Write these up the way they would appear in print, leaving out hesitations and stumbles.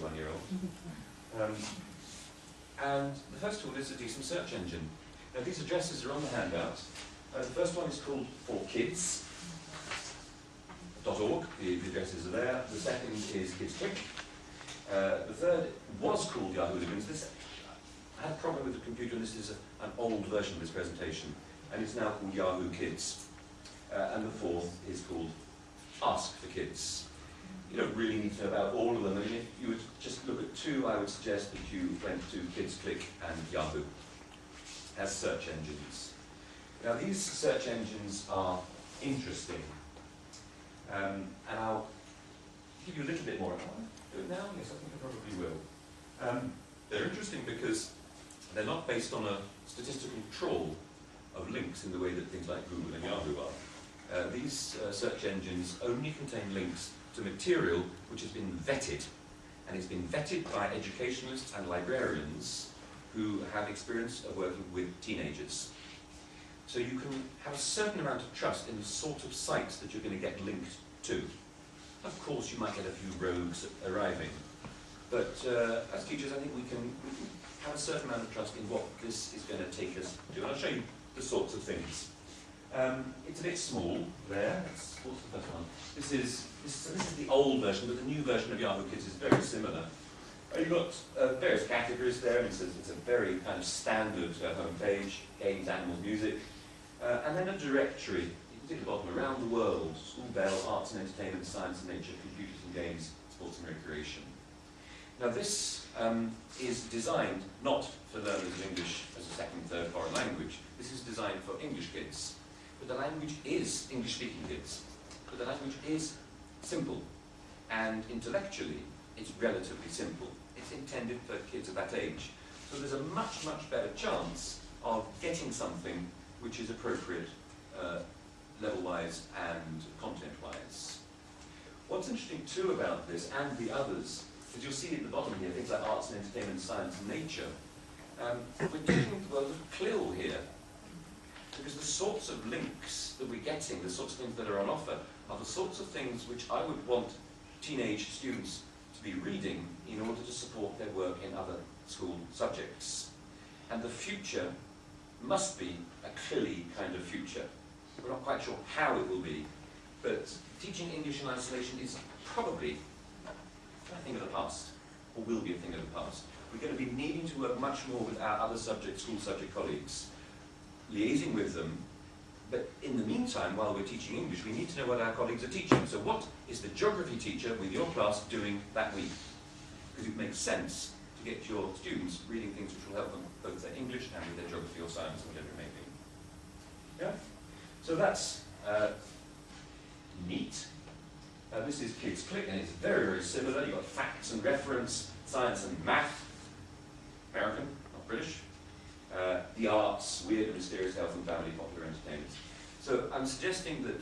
21-year-old. And the first tool is a decent search engine. Now these addresses are on the handout. The first one is called For Kids. .org, the addresses are there. The second is Kids Click. The third was called Yahoo Livings. I had a problem with the computer, and this is an old version of this presentation, and it's now called Yahoo Kids. And the fourth is called Ask for Kids. You don't really need to know about all of them. I mean, if you would just look at two, I would suggest that you went to Kids Click and Yahoo as search engines. Now these search engines are interesting. And I'll give you a little bit more. Do it now? Yes, I think I probably will. They're interesting because they're not based on a statistical trawl of links in the way that things like Google and Yahoo are. These search engines only contain links to material which has been vetted. And it's been vetted by educationalists and librarians who have experience of working with teenagers. So you can have a certain amount of trust in the sort of sites that you're going to get linked to. Of course, you might get a few rogues arriving, but as teachers, I think we can have a certain amount of trust in what this is going to take us to do. And I'll show you the sorts of things. It's a bit small there. What's the first one? This is the old version, but the new version of Yahoo Kids is very similar. You've got various categories there, and it's a very kind of standard home page: games, animals, music. And then a directory, you can see at the bottom, around the world: school bell, arts and entertainment, science and nature, computers and games, sports and recreation. Now this is designed not for learners of English as a second, third foreign language. This is designed for English kids. But the language is English-speaking kids. But the language is simple. And intellectually, it's relatively simple. It's intended for kids of that age. So there's a much, much better chance of getting something which is appropriate level-wise and content-wise. What's interesting too about this, and the others, is you'll see at the bottom here, things like arts and entertainment, science and nature. We're dealing with the world of CLIL here, because the sorts of links that we're getting, the sorts of things that are on offer, are the sorts of things which I would want teenage students to be reading in order to support their work in other school subjects. And the future must be a CLIL-y kind of future. We're not quite sure how it will be, but teaching English in isolation is probably a thing of the past, or will be a thing of the past. We're going to be needing to work much more with our other school subject colleagues, liaising with them, but in the meantime, while we're teaching English, we need to know what our colleagues are teaching. So what is the geography teacher with your class doing that week? Because it makes sense to get your students reading things which will help them both with their English and with their geography or science, or whatever it may be. Yeah? So that's neat. This is Kids Click, and it's very, very similar. You've got facts and reference, science and math, American, not British. The arts, weird and mysterious, health and family, popular entertainment. So I'm suggesting that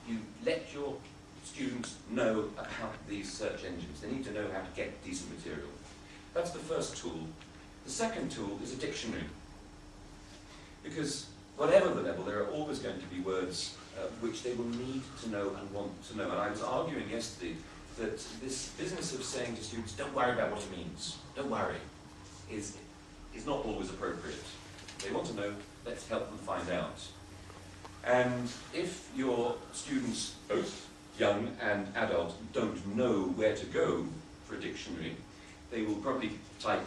you let your students know about these search engines. They need to know how to get decent material. That's the first tool. The second tool is a dictionary. Because whatever the level, there are always going to be words which they will need to know and want to know. And I was arguing yesterday that this business of saying to students, don't worry about what it means, don't worry, is not always appropriate. They want to know, let's help them find out. And if your students, both young and adult, don't know where to go for a dictionary, they will probably type,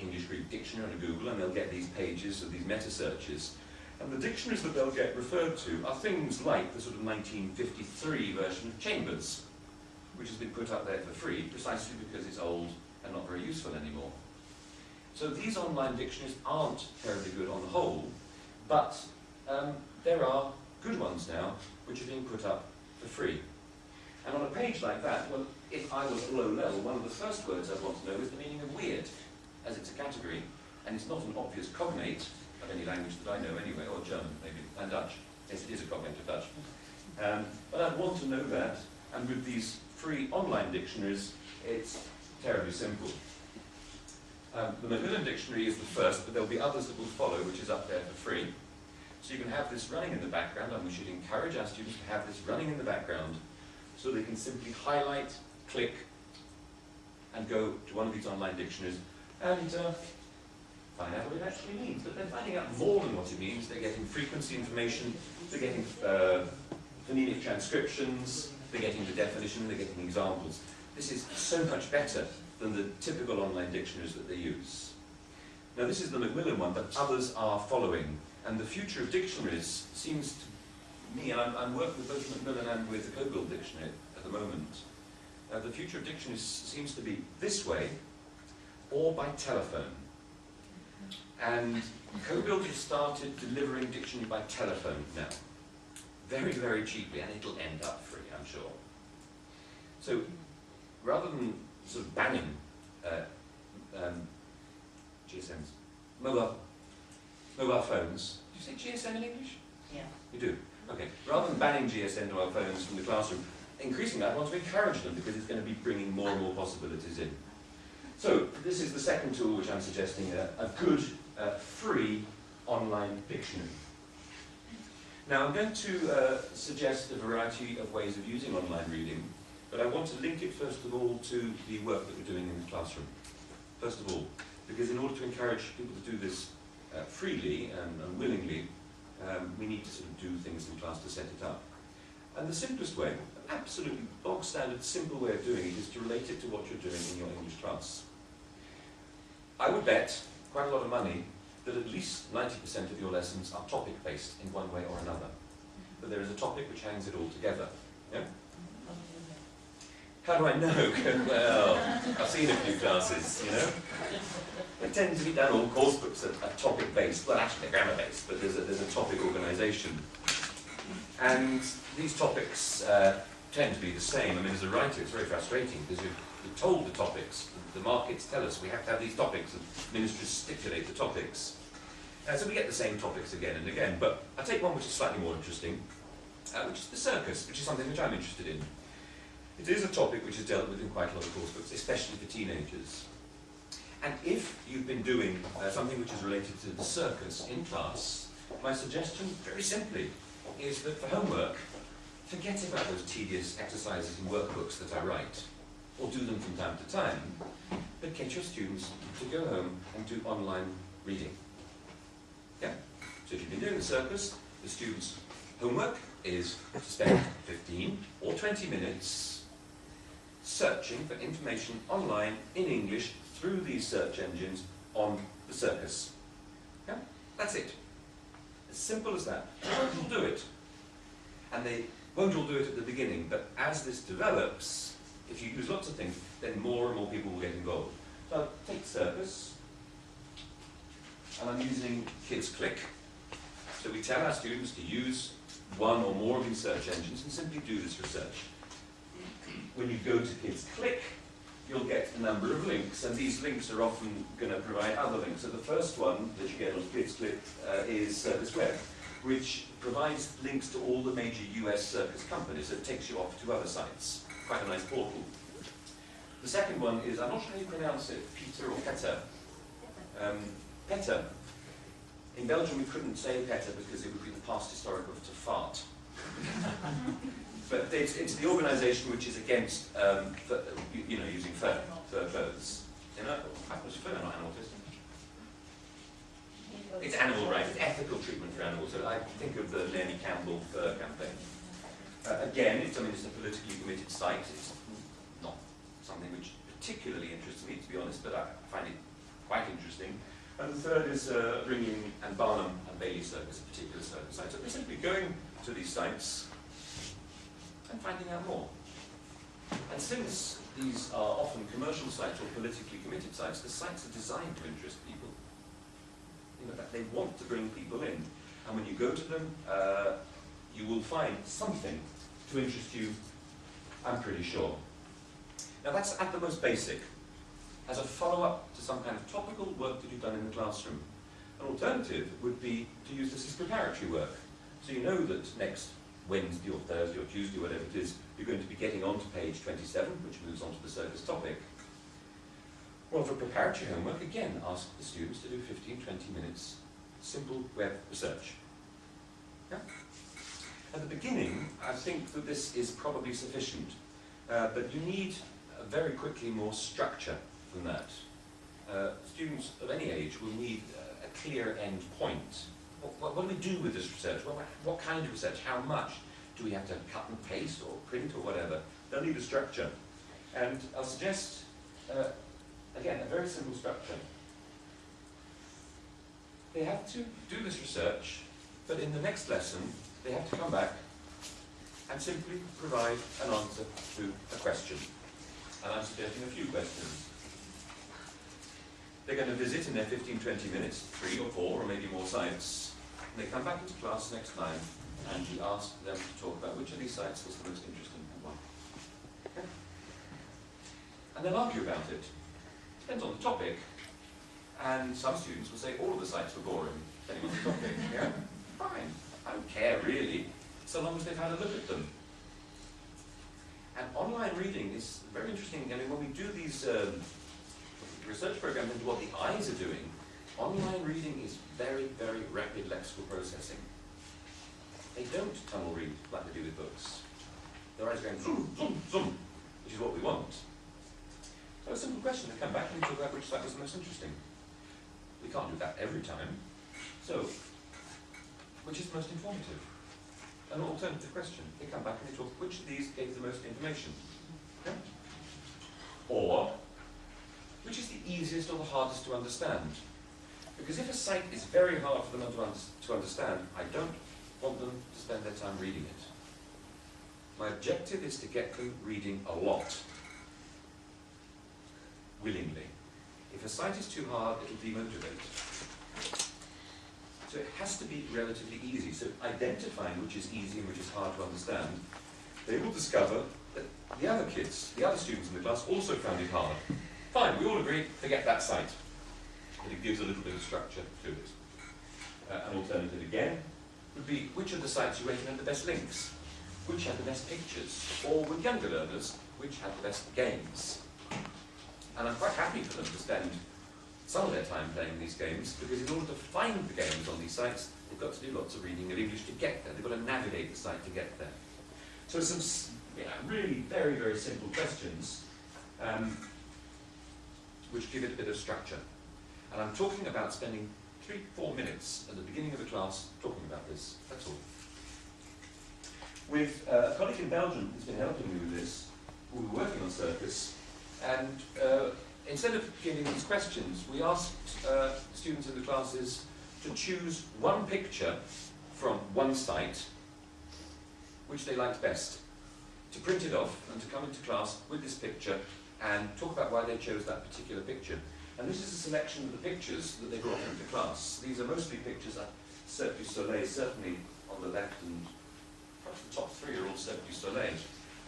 English Greek dictionary on Google, and they'll get these pages of these meta-searches. And the dictionaries that they'll get referred to are things like the sort of 1953 version of Chambers, which has been put up there for free, precisely because it's old and not very useful anymore. So these online dictionaries aren't terribly good on the whole, but there are good ones now which are being put up for free. And on a page like that, well, if I was low level, one of the first words I'd want to know is the meaning of weird, as it's a category, and it's not an obvious cognate of any language that I know anyway, or German maybe, and Dutch. Yes, it is a cognate of Dutch. But I'd want to know that, and with these free online dictionaries, it's terribly simple. The Macmillan Dictionary is the first, but there'll be others that will follow, which is up there for free. So you can have this running in the background, and we should encourage our students to have this running in the background so they can simply highlight, click, and and go to one of these online dictionaries and find out what it actually means. But they're finding out more than what it means. They're getting frequency information, they're getting phonemic transcriptions, they're getting the definition, they're getting examples. This is so much better than the typical online dictionaries that they use. Now this is the Macmillan one, but others are following. And the future of dictionaries seems to me, and I'm working with both Macmillan and with the Coburn dictionary at the moment, the future of dictionaries seems to be this way, or by telephone. And Coburn has started delivering dictionary by telephone now. Very, very cheaply, and it'll end up free, I'm sure. So, rather than sort of banning GSMs, mobile phones, do you say GSM in English? Yeah. You do? Okay. Rather than banning GSM mobile phones from the classroom, increasingly I want to encourage them because it's going to be bringing more and more possibilities in. So, this is the second tool which I'm suggesting, a good, free online dictionary. Now I'm going to suggest a variety of ways of using online reading, but I want to link it first of all to the work that we're doing in the classroom. First of all, because in order to encourage people to do this freely and willingly, we need to sort of do things in class to set it up. And the simplest way, absolutely bog standard simple way of doing it, is to relate it to what you're doing in your English class. I would bet quite a lot of money that at least 90% of your lessons are topic-based in one way or another. But there is a topic which hangs it all together. Yeah? How do I know? Well, I've seen a few classes, you know. They tend to be done, all course books are topic-based. Well, actually they're grammar-based, but there's a topic organisation. And these topics tend to be the same. I mean, as a writer, it's very frustrating because you're told the topics. The markets tell us we have to have these topics, and ministries stipulate the topics. So we get the same topics again and again. But I take one which is slightly more interesting, which is the circus, which is something which I'm interested in. It is a topic which is dealt with in quite a lot of course books, especially for teenagers. And if you've been doing something which is related to the circus in class, my suggestion, very simply, is that for homework, forget about those tedious exercises and workbooks that I write, or do them from time to time, but get your students to go home and do online reading. Yeah? So if you've been doing the circus, the students' homework is to spend 15 or 20 minutes searching for information online in English through these search engines on the circus. Yeah? That's it. As simple as that. They won't all do it. And they won't all do it at the beginning, but as this develops, if you use lots of things, then more and more people will get involved. So I'll take circus, and I'm using Kids Click. So we tell our students to use one or more of these search engines and simply do this research. When you go to Kids Click, you'll get a number of links, and these links are often going to provide other links. So the first one that you get on Kids Click is Circus Web, which provides links to all the major US circus companies. So it takes you off to other sites. Quite a nice portal. The second one is, I'm not sure how you pronounce it, Peter or Petter. Petter. In Belgium we couldn't say Petter because it would be the past historic of to fart. But it's the organisation which is against, using fur clothes. You know, was fur not animal testing? It's animal rights, it's ethical treatment for animals. So I think of the Naomi Campbell fur campaign. Again, it's a politically committed site. It's not something which particularly interests me, to be honest, but I find it quite interesting. And the third is Ringling and Barnum and Bailey Circus, a particular circus site. So we're simply going to these sites and finding out more. And since these are often commercial sites or politically committed sites, the sites are designed to interest people. You know, that they want to bring people in. And when you go to them, you will find something to interest you, I'm pretty sure. Now that's at the most basic. As a follow-up to some kind of topical work that you've done in the classroom. An alternative would be to use this as preparatory work. So you know that next Wednesday or Thursday or Tuesday, whatever it is, you're going to be getting on to page 27, which moves on to the circus topic. Well, for preparatory homework, again, ask the students to do 15-20 minutes simple web research. Yeah? At the beginning, I think that this is probably sufficient, but you need very quickly more structure than that. Students of any age will need a clear end point. What do we do with this research? What kind of research? How much? Do we have to cut and paste or print or whatever? They'll need a structure. And I'll suggest, again, a very simple structure. They have to do this research, but in the next lesson, they have to come back and simply provide an answer to a question. And I'm suggesting a few questions. They're going to visit in their 15-20 minutes, 3 or 4 or maybe more sites. And they come back into class next time and you ask them to talk about which of these sites was the most interesting and why. Okay. And they'll argue about it. Depends on the topic. And some students will say all of the sites were boring, depending on the topic. Yeah? Fine. I don't care really, so long as they've had a look at them. And online reading is very interesting. I mean, when we do these research programs into what the eyes are doing, online reading is very, very rapid lexical processing. They don't tunnel read like they do with books. Their eyes are going zoom, zoom, zoom, which is what we want. So a simple question, they come back and talk about which site was the most interesting. We can't do that every time. So, which is the most informative? An alternative question. They come back and they talk, which of these gave the most information? Okay? Or, which is the easiest or the hardest to understand? Because if a site is very hard for them to understand, I don't want them to spend their time reading it. My objective is to get them reading a lot, willingly. If a site is too hard, it'll demotivate. So it has to be relatively easy. So identifying which is easy and which is hard to understand, they will discover that the other kids, the other students in the class also found it hard. Fine, we all agree, forget that site. But it gives a little bit of structure to it. An alternative again would be which of the sites you recommend the best links, which have the best pictures, or with younger learners, which have the best games. And I'm quite happy for them to spend some of their time playing these games, because in order to find the games on these sites, they've got to do lots of reading of English to get there. They've got to navigate the site to get there. So some really very, very simple questions, which give it a bit of structure. And I'm talking about spending 3-4 minutes at the beginning of the class talking about this. That's all. With a colleague in Belgium who's been helping me with this, we were working on Circus, and instead of giving these questions, we asked students in the classes to choose one picture from one site which they liked best, to print it off and to come into class with this picture and talk about why they chose that particular picture. And this is a selection of the pictures that they brought into class. These are mostly pictures at Cirque du Soleil, certainly on the left, and perhaps the top 3 are all Cirque du Soleil.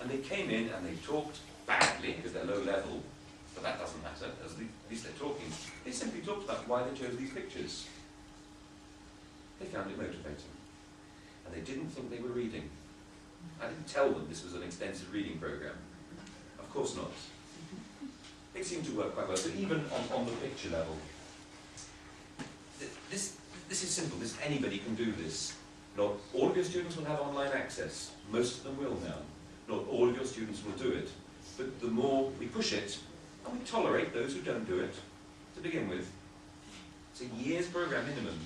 And they came in and they talked badly, because they're low level, but that doesn't matter, at least they're talking. They simply talked about why they chose these pictures. They found it motivating. And they didn't think they were reading. I didn't tell them this was an extensive reading program. Of course not. It seemed to work quite well. So even on the picture level, this is simple. Anybody can do this. Not all of your students will have online access. Most of them will now. Not all of your students will do it. But the more we push it, and we tolerate those who don't do it to begin with. It's a year's program minimum.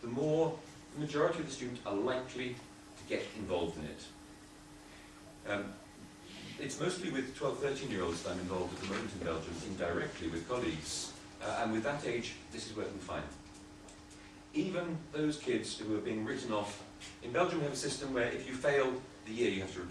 The more the majority of the students are likely to get involved in it. It's mostly with 12, 13-year-olds that I'm involved at the moment in Belgium, indirectly with colleagues. And with that age, this is working fine. Even those kids who are being written off, in Belgium we have a system where if you fail the year, you have to repeat.